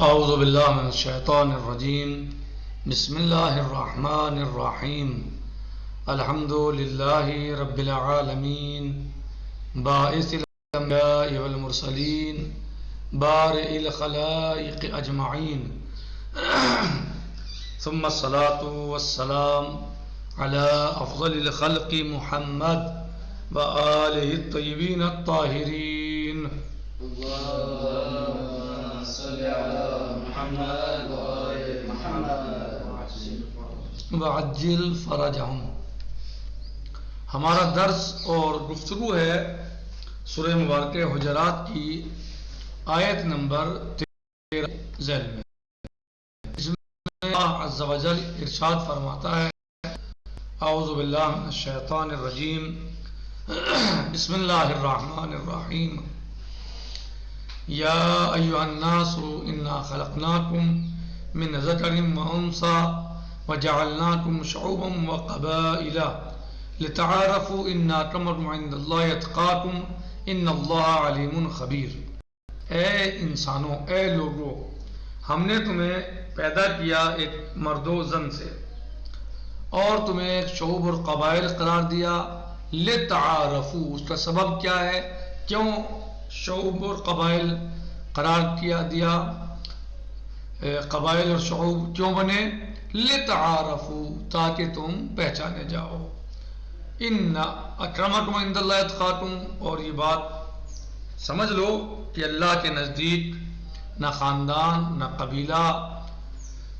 اعوذ باللہ من الشیطان الرجیم بسم اللہ الرحمن الرحیم الحمد للہ رب العالمین باعث الانبیاء والمرسلین بارئ الخلائق اجمعین ثم الصلاة والسلام على افضل الخلق محمد وآلہ الطیبین الطاہرین وعجل فرجہم۔ ہمارا درس اور گفتگو ہے سورہ مبارکہ حجرات کی آیت نمبر 13 ذیل میں۔ اس میں اللہ عز و جل ارشاد فرماتا ہے اعوذ باللہ من الشیطان الرجیم بسم اللہ الرحمن الرحیم یا ایہا الناس انا خلقناکم من ذکر وانثی وجعلناکم شعوبا وقبائل لتعارفوا ان اکرمکم عند اللہ اتقاکم ان اللہ علیم خبیر۔ اے انسانوں، اے لوگوں، ہم نے تمہیں پیدا کیا ایک مرد و زن سے اور تمہیں ایک شعوب اور قبائل قرار دیا۔ لتعارفوا، اس کا سبب کیا ہے؟ کیوں شعوب اور قبائل قرار دیا؟ قبائل اور شعوب کیوں بنے؟ لتعارفوا، تاکہ تم پہچانے جاؤ۔ ان اکرمکم عند اللہ اتقاکم، اور یہ بات سمجھ لو کہ اللہ کے نزدیک نہ خاندان، نہ قبیلہ،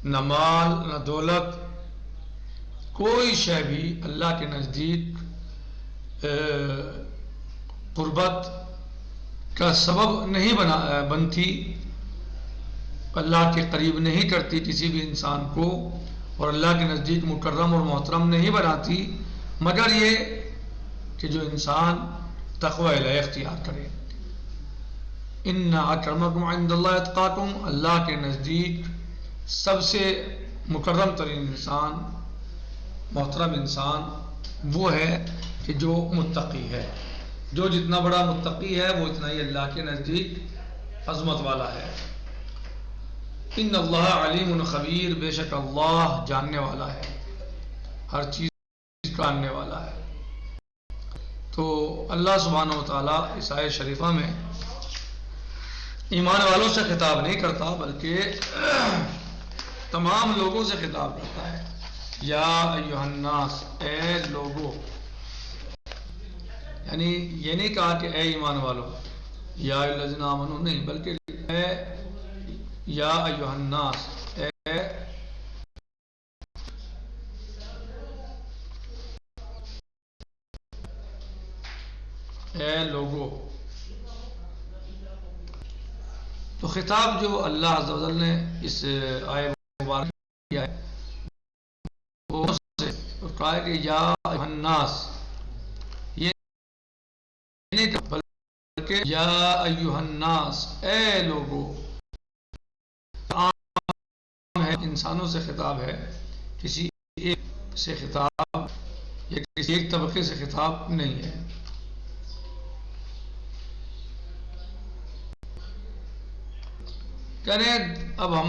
نہ مال، نہ دولت، کوئی شے بھی اللہ کے نزدیک قربت کا سبب نہیں بنتی، اللہ کے قریب نہیں کرتی کسی بھی انسان کو، اور اللہ کے نزدیک مکرم اور محترم نہیں بناتی، مگر یہ کہ جو انسان تقوی الہی اختیار کرے۔ ان اکرمکم عند اللہ اتقاکم، اللہ کے نزدیک سب سے مکرم ترین انسان، محترم انسان وہ ہے کہ جو متقی ہے۔ جو جتنا بڑا متقی ہے وہ اتنا ہی اللہ کے نزدیک عظمت والا ہے۔ ان اللہ علیم خبیر، بے شک اللہ جاننے والا ہے، ہر چیز کا جاننے والا ہے۔ تو اللہ سبحانہ و تعالیٰ اس آیت شریفہ میں ایمان والوں سے خطاب نہیں کرتا بلکہ تمام لوگوں سے خطاب کرتا ہے۔ یا ایھا الناس، اے لوگوں، یعنی یہ نہیں کہا کہ اے ایمان والو، یا الذین آمنوا نہیں، بلکہ اے یا ایھا الناس، اے لوگوں۔ تو خطاب جو اللہ عز و جل نے اس آیت مبارک کیا ہے وہ کہا ہے کہ یا ایھا الناس، یہ نہیں کہا بلکہ یا ایھا الناس، اے لوگوں۔ عام ہے، انسانوں سے خطاب ہے، کسی ایک سے خطاب یا کسی ایک طبقے سے خطاب نہیں ہے۔ کہنے اب ہم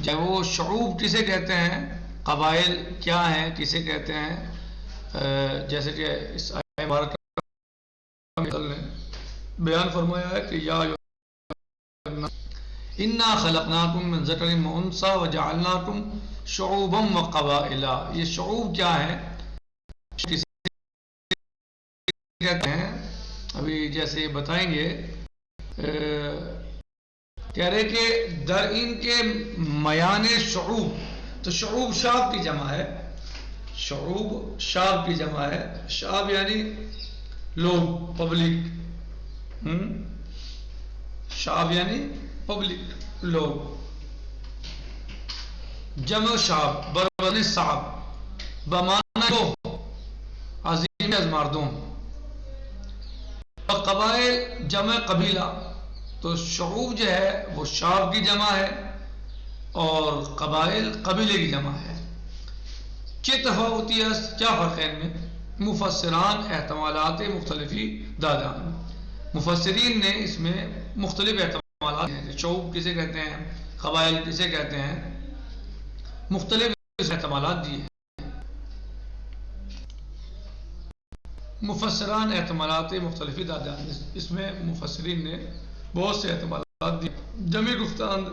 جب وہ شعوب کسے کہتے ہیں، قبائل کیا ہیں، کسے کہتے ہیں، جیسے کہ اس آیت مبارکہ نے بیان فرمایا ہے کہ یا انا خلقناکم من ذکر وانثی وجعلناکم شعوبا وقبائل۔ یہ شعوب کیا ہے، کسے کہتے ہیں، ابھی جیسے بتائیں گے۔ کہہ رہے کہ در ان کے میان شعوب، تو شعوب شعب کی جمع ہے، شعوب شعب کی جمع ہے، شعب یعنی لوگ، پبلک، شعب یعنی پبلک، لوگ، جمع شعب بربن صعب بمعنی لوگ، عظیم از مردم، اور قبائل جمع قبیلہ۔ تو شعوب جو ہے وہ شعب کی جمع ہے اور قبائل قبیلے کی جمع ہے۔ کیا تفاوتی ہے، کیا فرق ہے ان میں؟ مفسران احتمالات مختلفی دادان، مفسرین نے اس میں مختلف احتمالات احتمالات ہیں، شعوب کسے کہتے ہیں، قبائل کسے کہتے ہیں، مختلف احتمالات دیے ہیں۔ مفسران احتمالات مختلف دادا، اس میں مفسرین نے بہت سے احتمالات دیے۔ جمع گفتند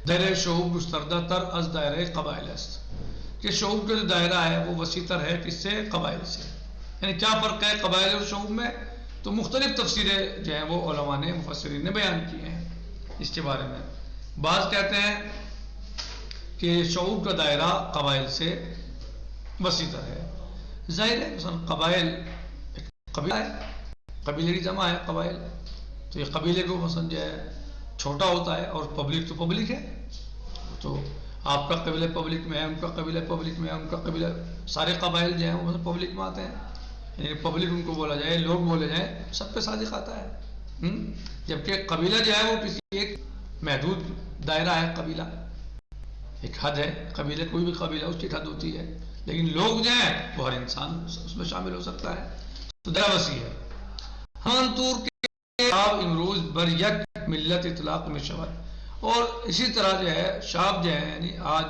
دائرہ شعوب گستردہ تر از دائرہ قبائل است، کہ شعوب کا جو دائرہ ہے وہ وسیع تر ہے کس سے، قبائل سے۔ یعنی کیا فرق ہے قبائل اور شعوب میں؟ تو مختلف تفسیریں جو ہیں وہ علماء نے، مفسرین نے بیان کی ہیں اس کے بارے میں۔ بعض کہتے ہیں کہ شعوب کا دائرہ قبائل سے وسیع تر ہے۔ ظاہر ہے مثلا قبائل ایک قبیلہ ہے، قبیلے کی جمع ہے قبائل، تو یہ قبیلے کو مثلا جو ہے چھوٹا ہوتا ہے، اور پبلک تو پبلک ہے، تو آپ کا قبیلہ پبلک میں ہے، ان کا قبیلہ پبلک میں ہے، ان کا قبیلہ، سارے قبائل جو ہیں وہ مثلا پبلک میں آتے ہیں، یعنی پبلک ان کو بولا جائے، لوگ بولے جائیں، سب پہ صادق آتا ہے۔ جبکہ قبیلہ جو ہے وہ کسی ایک محدود دائرہ ہے، قبیلہ ایک حد ہے، قبیلے کوئی بھی قبیلہ اس کی حد ہوتی ہے، لیکن لوگ جو ہیں وہ ہر انسان اس میں شامل ہو سکتا ہے، تو دائرہ وسیع ہے۔ ہاں تور کے شعب امروز بر یک ملت اطلاق میں شود، اور اسی طرح جو ہے شعب جو ہے یعنی آج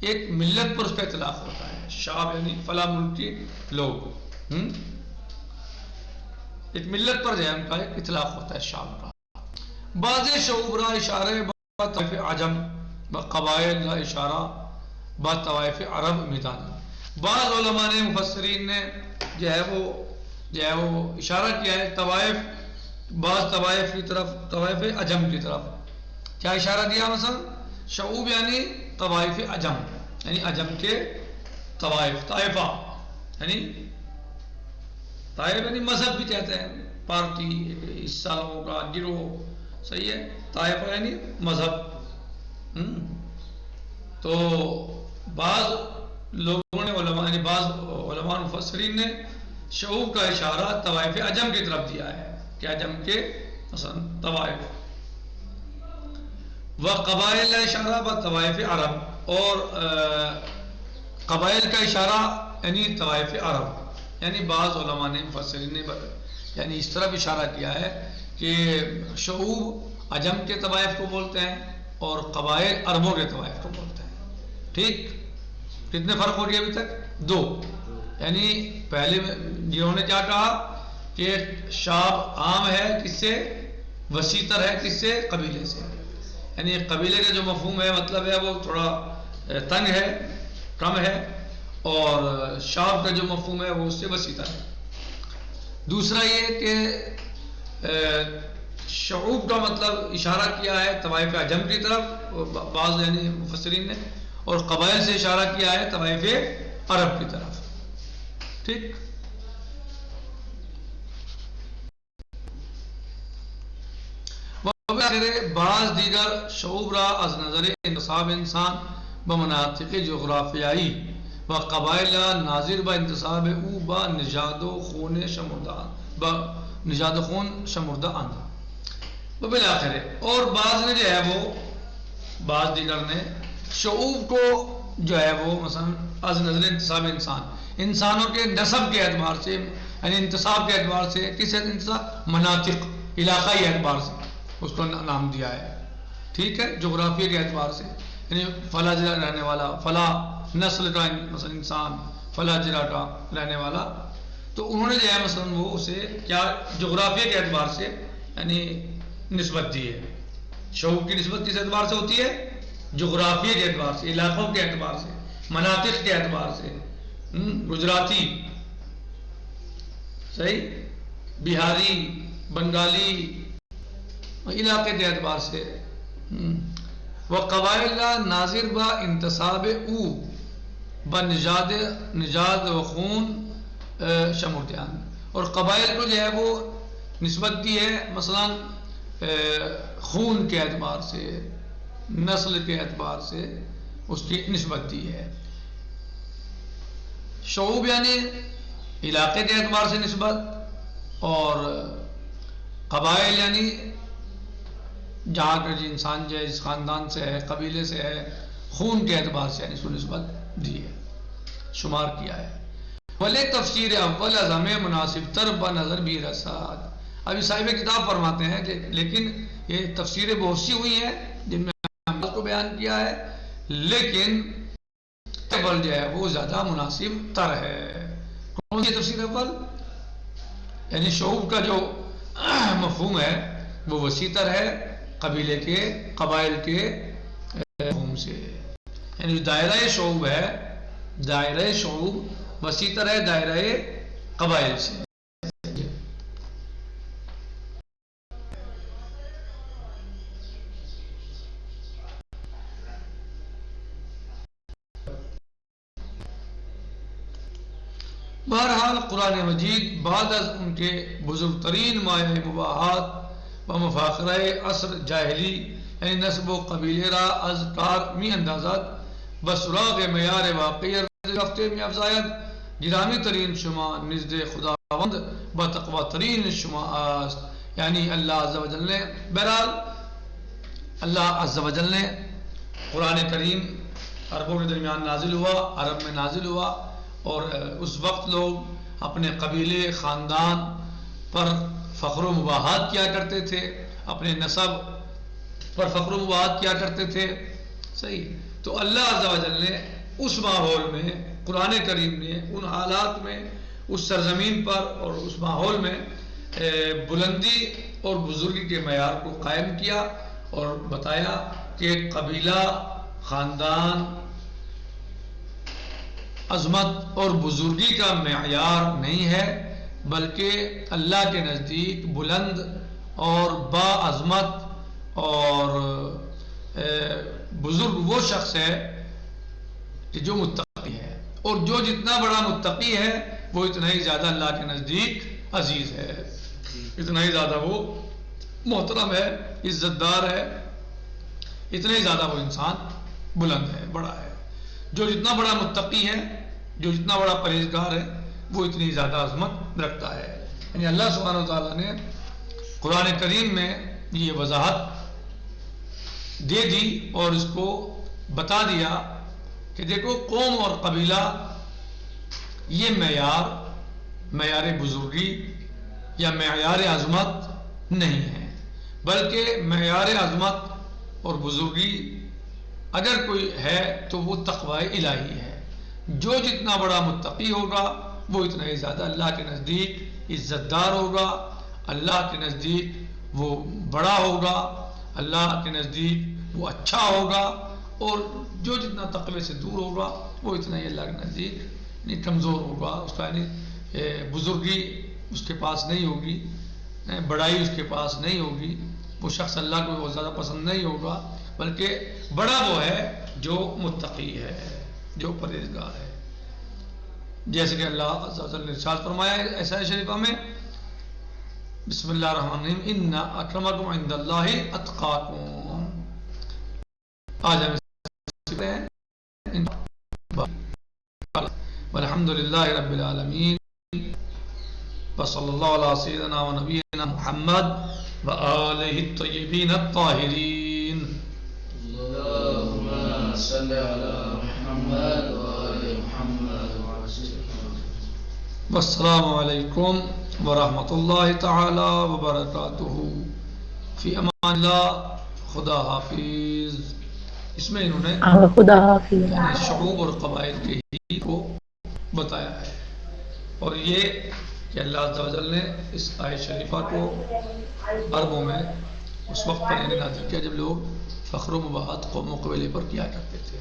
ایک ملت پر اس کا اطلاق ہوتا ہے، شعب یعنی فلاں ملک کے لوگ، ایک ملت پر جو ہے ان کا ایک اطلاق ہوتا ہے شعب کا۔ بعض شعوب را اشارہ با طوائف عجم با قبائل را اشارہ با طوائف عرب میدان۔ بعض علماء نے، مفسرین نے جو ہے وہ اشارہ کیا ہے طوائف، بعض طوائف کی طرف، طوائف عجم کی طرف۔ کیا اشارہ دیا؟ مثلا شعوب یعنی طوائف عجم، یعنی عجم کے طوائف، طائفہ یعنی طائف یعنی مذہب بھی کہتے ہیں، پارٹی، حصہ ہوگا، گروہ، صحیح ہے، طائفہ یعنی مذہب۔ تو بعض لوگوں نے، علماء یعنی بعض علماء مفسرین نے شعوب کا اشارہ طوائف عجم کی طرف دیا ہے، کہ عجم کے مثلا طوائف، و قبائل کا اشارہ با طوائف عرب، اور قبائل کا اشارہ یعنی طوائف عرب، یعنی بعض علماء نے، مفسرین نے یعنی اس طرف اشارہ کیا ہے کہ شعوب عجم کے طوائف کو بولتے ہیں اور قبائل عربوں کے طوائف کو بولتے ہیں۔ ٹھیک، کتنے فرق ہو گئے ابھی تک؟ دو، یعنی پہلے جنہوں نے کیا کہا کہ شعب عام ہے کس سے، وسیع تر ہے کس سے، قبیلے سے، یعنی قبیلے کا جو مفہوم ہے، مطلب ہے وہ تھوڑا تنگ ہے، کم ہے، اور شعب کا جو مفہوم ہے وہ اس سے وسیع تر ہے۔ دوسرا یہ کہ شعوب کا مطلب اشارہ کیا ہے طوائف عجم کی طرف بعض یعنی مفسرین نے، اور قبائل سے اشارہ کیا ہے طوائف عرب کی طرف۔ ٹھیک، بعض دیگر شعوب را از نظر انتصاب انسان بمناطق جغرافیائی و قبائل ناظر با انتصاب او با نژاد و خون شمردہ آندہ بالآخر۔ اور بعض نے جو ہے وہ، بعض دیگر نے شعوب کو جو ہے وہ مثلا از نظر انتصاب انسان، انسانوں کے نسب کے اعتبار سے، یعنی انتصاب کے اعتبار سے، کس انتصاب، مناطق، علاقائی اعتبار سے اس کو نام دیا ہے۔ ٹھیک ہے، جغرافیہ کے اعتبار سے، یعنی فلاں جگہ رہنے والا، فلاں نسل کا مثلا انسان، فلاں جگہ کا رہنے والا، تو انہوں نے جو ہے مثلا وہ اسے کیا، جغرافیہ کے اعتبار سے یعنی نسبت دی ہے۔ شعوب کی نسبت کس اعتبار سے ہوتی ہے؟ جغرافیہ کے اعتبار سے، علاقوں کے اعتبار سے، مناطق کے اعتبار سے، گجراتی، صحیح، بہاری، بنگالی، علاقے کے اعتبار سے۔ وہ قبائل کا ناظر با انتصاب او با نژاد و خون شمردیان، اور قبائل کو جو ہے وہ نسبت دی ہے مثلا خون کے اعتبار سے، نسل کے اعتبار سے اس کی نسبت دی ہے۔ شعوب یعنی علاقے کے اعتبار سے نسبت، اور قبائل یعنی جہاں کا جو انسان جو ہے جس خاندان سے ہے، قبیلے سے ہے، خون کے اعتبار سے یعنی اس کو نسبت دی ہے، شمار کیا ہے۔ ولی تفسیر اول از ہمیں مناسب تر بہ نظر بھی رساد۔ ابھی صاحب کتاب فرماتے ہیں کہ لیکن یہ تفسیریں بہت سی ہوئی ہیں جن میں ہم کو بیان کیا ہے، لیکن اول جو ہے وہ زیادہ مناسب تر ہے۔ کون سی تفسیر اول؟ یعنی شعوب کا جو مفہوم ہے وہ وسیع تر ہے قبیلے کے، قبائل کے مفہوم سے، یعنی جو دائرہ شعوب ہے، دائرہ شعوب وسیع تر ہے دائرہ قبائل سے۔ بہرحال قرآن مجید بعد از ان کے بزرگ ترین مایہ مباحات و مفاخرہ عصر جاہلی یعنی نسب و قبیلے را از کار می اندازد بسراغ معیار واقعی رفته می افزاید، گرامی ترین شما نزد خداوند با تقوی ترین شما است۔ یعنی اللہ عز و جل نے، بہرحال اللہ عز و جل نے قرآن کریم عربوں کے درمیان نازل ہوا، عرب میں نازل ہوا، اور اس وقت لوگ اپنے قبیلے خاندان پر فخر و مباحات کیا کرتے تھے، اپنے نسب پر فخر و مباحات کیا کرتے تھے، صحیح۔ تو اللہ عز و جل نے اس ماحول میں، قرآن کریم نے ان حالات میں، اس سرزمین پر اور اس ماحول میں بلندی اور بزرگی کے معیار کو قائم کیا اور بتایا کہ قبیلہ، خاندان، عظمت اور بزرگی کا معیار نہیں ہے، بلکہ اللہ کے نزدیک بلند اور با عظمت اور بزرگ وہ شخص ہے کہ جو متقی ہے، اور جو جتنا بڑا متقی ہے وہ اتنا ہی زیادہ اللہ کے نزدیک عزیز ہے، اتنا ہی زیادہ وہ محترم ہے، عزت دار ہے، اتنا ہی زیادہ وہ انسان بلند ہے، بڑا ہے۔ جو جتنا بڑا متقی ہے، جو جتنا بڑا پرہیزگار ہے، وہ اتنی زیادہ عظمت رکھتا ہے۔ یعنی اللہ سبحانہ وتعالیٰ نے قرآن کریم میں یہ وضاحت دے دی اور اس کو بتا دیا کہ دیکھو قوم اور قبیلہ یہ معیار بزرگی یا معیار عظمت نہیں ہے، بلکہ معیار عظمت اور بزرگی اگر کوئی ہے تو وہ تقوی الہی ہے۔ جو جتنا بڑا متقی ہوگا وہ اتنا ہی زیادہ اللہ کے نزدیک عزت دار ہوگا، اللہ کے نزدیک وہ بڑا ہوگا، اللہ کے نزدیک وہ اچھا ہوگا، اور جو جتنا تقوی سے دور ہوگا وہ اتنا ہی اللہ کے نزدیک کمزور ہوگا، اس کا یعنی بزرگی اس کے پاس نہیں ہوگی، بڑائی اس کے پاس نہیں ہوگی، وہ شخص اللہ کو بہت زیادہ پسند نہیں ہوگا، بلکہ بڑا وہ ہے جو متقی ہے، جو پرہیزگار ہے۔ جیسے کہ اللہ عز و جل نے ارشاد فرمایا ہے ایسا شریفہ میں، بسم اللہ الرحمن الرحیم، ان اکرمکم عند اللہ اتقاکم۔ آج ہم سیکھتے ہیں والحمد للہ رب العالمین، وصلی اللہ علی سیدنا و نبینا محمد وآلہ الطیبین الطاہرین۔ اللہم صلی علی محمد وآل محمد۔ والسلام علیکم ورحمۃ اللہ تعالی وبرکاتہ۔ فی امان اللہ، خدا حافظ۔ اس میں انہوں نے خدا حافظ یعنی شعوب اور قبائل کے ہی کو بتایا ہے، اور یہ کہ اللہ عز و جل نے اس آیت شریفہ کو عربوں میں اس وقت پر نازل کیا جب لوگ فخر و مباحات قوم و قبیلے پر کیا کرتے تھے۔